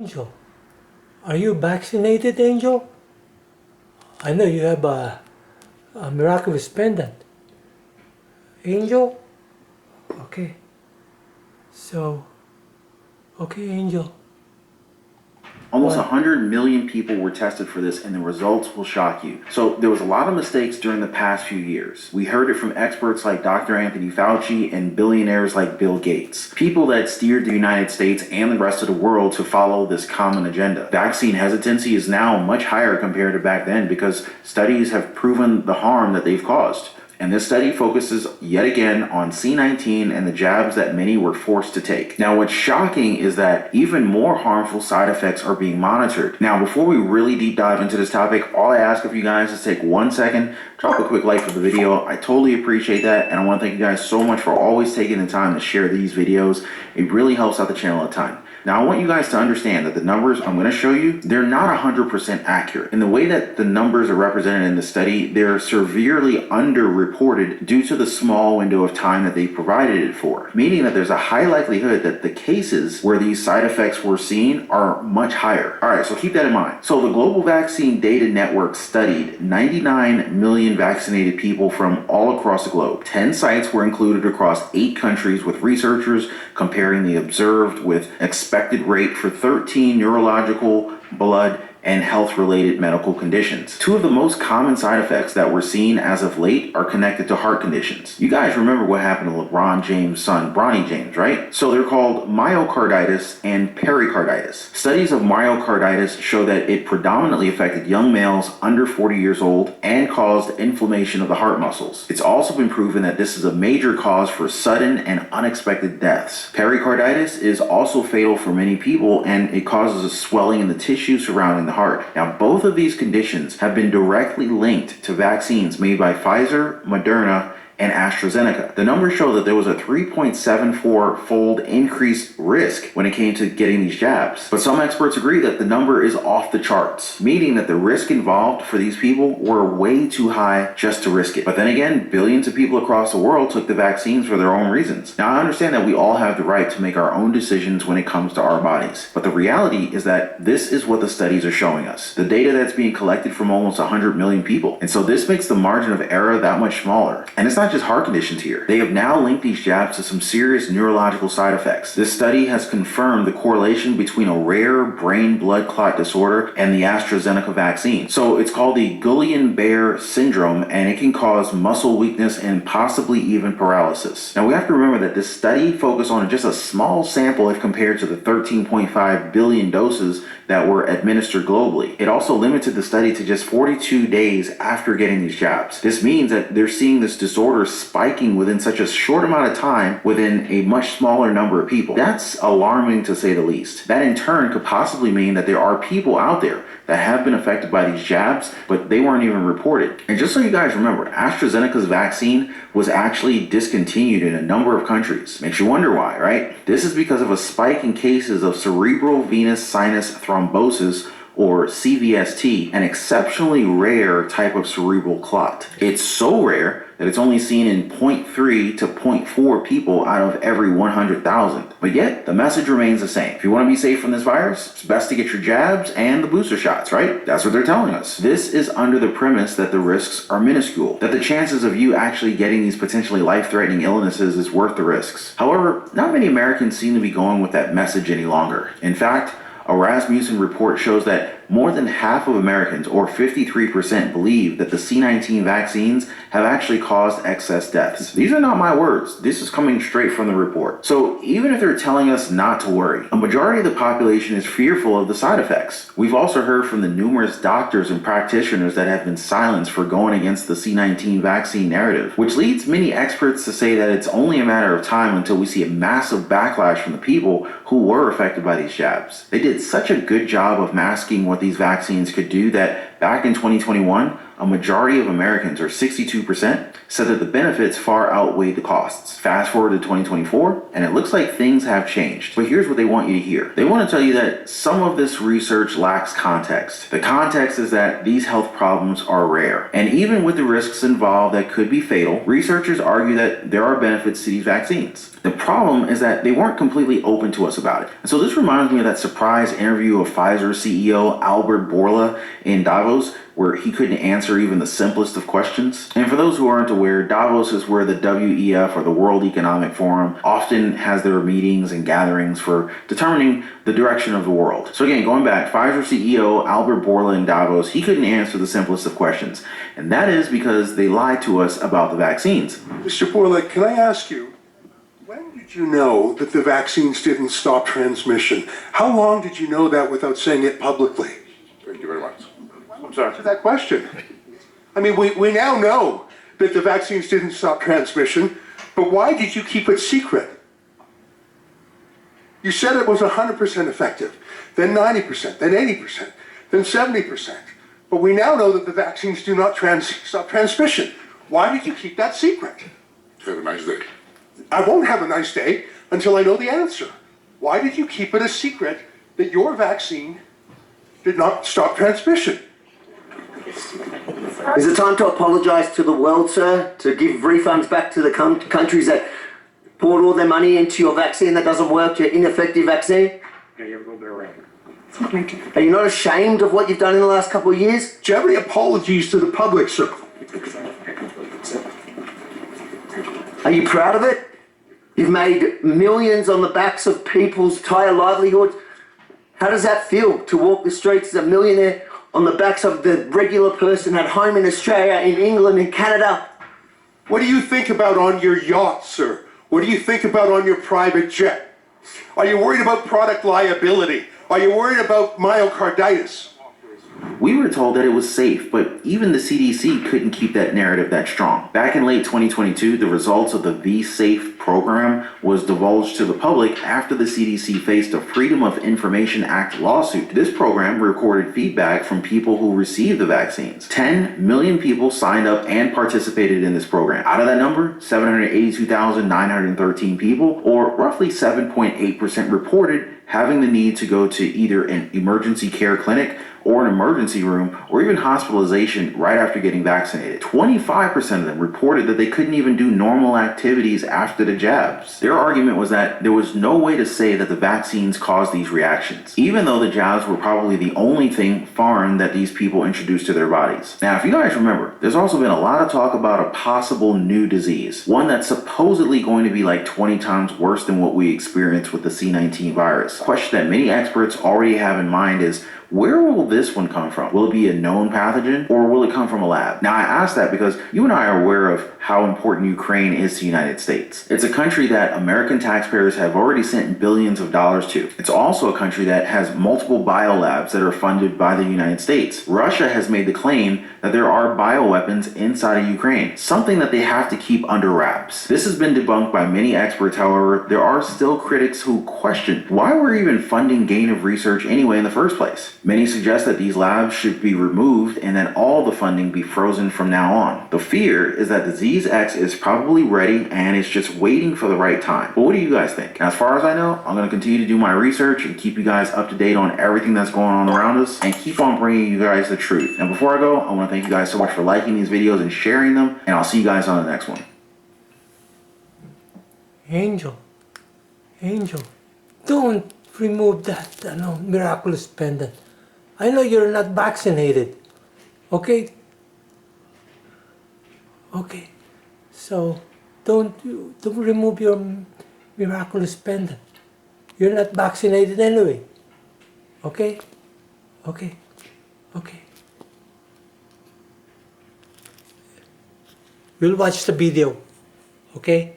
Angel, are you vaccinated, Angel? I know you have a miraculous pendant. Angel? Okay. So, okay, Angel. Almost What? 100 million people were tested for this, and the results will shock you. So, there was a lot of mistakes during the past few years. We heard it from experts like Dr. Anthony Fauci and billionaires like Bill Gates, people that steered the United States and the rest of the world to follow this common agenda. Vaccine hesitancy is now much higher compared to back then because studies have proven the harm that they've caused. And this study focuses yet again on C19 and the jabs that many were forced to take. Now, what's shocking is that even more harmful side effects are being monitored. Now, before we really deep dive into this topic, all I ask of you guys is take 1 second, drop a quick like for the video. I totally appreciate that. And I want to thank you guys so much for always taking the time to share these videos. It really helps out the channel a ton. Now, I want you guys to understand that the numbers I'm going to show you, they're not 100% accurate. In the way that the numbers are represented in the study, they're severely underreported due to the small window of time that they provided it for, meaning that there's a high likelihood that the cases where these side effects were seen are much higher. All right, so keep that in mind. So the Global Vaccine Data Network studied 99 million vaccinated people from all across the globe. 10 sites were included across 8 countries with researchers comparing the observed with expected rate for 13 neurological, blood, and health-related medical conditions. 2 of the most common side effects that were seen as of late are connected to heart conditions. You guys remember what happened to LeBron James' son, Bronny James, right? So they're called myocarditis and pericarditis. Studies of myocarditis show that it predominantly affected young males under 40 years old and caused inflammation of the heart muscles. It's also been proven that this is a major cause for sudden and unexpected deaths. Pericarditis is also fatal for many people, and it causes a swelling in the tissue surrounding the heart. Now, both of these conditions have been directly linked to vaccines made by Pfizer, Moderna, and AstraZeneca. The numbers show that there was a 3.74-fold increased risk when it came to getting these jabs. But some experts agree that the number is off the charts, meaning that the risk involved for these people were way too high just to risk it. But then again, billions of people across the world took the vaccines for their own reasons. Now, I understand that we all have the right to make our own decisions when it comes to our bodies. But the reality is that this is what the studies are showing us. The data that's being collected from almost 100 million people. And so this makes the margin of error that much smaller. And it's not just heart conditions here. They have now linked these jabs to some serious neurological side effects. This study has confirmed the correlation between a rare brain blood clot disorder and the AstraZeneca vaccine. So it's called the Guillain-Barré syndrome, and it can cause muscle weakness and possibly even paralysis. Now, we have to remember that this study focused on just a small sample if compared to the 13.5 billion doses that were administered globally. It also limited the study to just 42 days after getting these jabs. This means that they're seeing this disorder spiking within such a short amount of time within a much smaller number of people. That's alarming to say the least. That in turn could possibly mean that there are people out there that have been affected by these jabs, but they weren't even reported. And just so you guys remember, AstraZeneca's vaccine was actually discontinued in a number of countries. Makes you wonder why, right? This is because of a spike in cases of cerebral venous sinus thrombosis, or CVST, an exceptionally rare type of cerebral clot. It's so rare that it's only seen in 0.3 to 0.4 people out of every 100,000. But yet, the message remains the same. If you want to be safe from this virus, it's best to get your jabs and the booster shots, right? That's what they're telling us. This is under the premise that the risks are minuscule, that the chances of you actually getting these potentially life-threatening illnesses is worth the risks. However, not many Americans seem to be going with that message any longer. In fact, a Rasmussen report shows that more than half of Americans, or 53%, believe that the C19 vaccines have actually caused excess deaths. These are not my words. This is coming straight from the report. So even if they're telling us not to worry, a majority of the population is fearful of the side effects. We've also heard from the numerous doctors and practitioners that have been silenced for going against the C19 vaccine narrative, which leads many experts to say that it's only a matter of time until we see a massive backlash from the people who were affected by these jabs. They did such a good job of masking what these vaccines could do that back in 2021, a majority of Americans, or 62%, said that the benefits far outweighed the costs. Fast forward to 2024, and it looks like things have changed. But here's what they want you to hear. They want to tell you that some of this research lacks context. The context is that these health problems are rare. And even with the risks involved that could be fatal, researchers argue that there are benefits to these vaccines. The problem is that they weren't completely open to us about it. And so this reminds me of that surprise interview of Pfizer CEO Albert Bourla in Davos, where he couldn't answer even the simplest of questions. And for those who aren't aware, Davos is where the WEF, or the World Economic Forum, often has their meetings and gatherings for determining the direction of the world. So again, going back, Pfizer CEO Albert Bourla in Davos, he couldn't answer the simplest of questions. And that is because they lied to us about the vaccines. Mr. Bourla, can I ask you, when did you know that the vaccines didn't stop transmission? How long did you know that without saying it publicly? Thank you very much. I'm sorry. To that question. I mean, we now know that the vaccines didn't stop transmission, but why did you keep it secret? You said it was 100% effective, then 90%, then 80%, then 70%. But we now know that the vaccines do not stop transmission. Why did you keep that secret? Have a nice day. I won't have a nice day until I know the answer. Why did you keep it a secret that your vaccine did not stop transmission? Is it time to apologise to the world, sir? To give refunds back to the countries that poured all their money into your vaccine that doesn't work, your ineffective vaccine? Yeah, you have a little bit around. Are you not ashamed of what you've done in the last couple of years? Do you have any apologies to the public, sir? Are you proud of it? You've made millions on the backs of people's entire livelihoods. How does that feel to walk the streets as a millionaire on the backs of the regular person at home in Australia, in England, in Canada? What do you think about on your yacht, sir? What do you think about on your private jet? Are you worried about product liability? Are you worried about myocarditis? We were told that it was safe, but even the CDC couldn't keep that narrative that strong. Back in late 2022, the results of the V-Safe program was divulged to the public after the CDC faced a Freedom of Information Act lawsuit. This program recorded feedback from people who received the vaccines. 10 million people signed up and participated in this program. Out of that number, 782,913 people, or roughly 7.8%, reported having the need to go to either an emergency care clinic or an emergency room, or even hospitalization right after getting vaccinated. 25% of them reported that they couldn't even do normal activities after the jabs. Their argument was that there was no way to say that the vaccines caused these reactions, even though the jabs were probably the only thing foreign that these people introduced to their bodies. Now, if you guys remember, there's also been a lot of talk about a possible new disease, one that's supposedly going to be like 20 times worse than what we experienced with the C-19 virus. The question that many experts already have in mind is, where will this one come from? Will it be a known pathogen, or will it come from a lab? Now, I ask that because you and I are aware of how important Ukraine is to the United States. It's a country that American taxpayers have already sent billions of dollars to. It's also a country that has multiple biolabs that are funded by the United States. Russia has made the claim that there are bioweapons inside of Ukraine, something that they have to keep under wraps. This has been debunked by many experts. However, there are still critics who question why we're even funding gain of research anyway in the first place. Many suggest that these labs should be removed and that all the funding be frozen from now on. The fear is that Disease X is probably ready and it's just waiting for the right time. But what do you guys think? As far as I know, I'm going to continue to do my research and keep you guys up to date on everything that's going on around us and keep on bringing you guys the truth. And before I go, I want to thank you guys so much for liking these videos and sharing them, and I'll see you guys on the next one. Angel, don't remove that miraculous pendant. I know you're not vaccinated. Okay? Okay. So don't remove your miraculous pendant. You're not vaccinated anyway. Okay? Okay. Okay. We'll watch the video. Okay?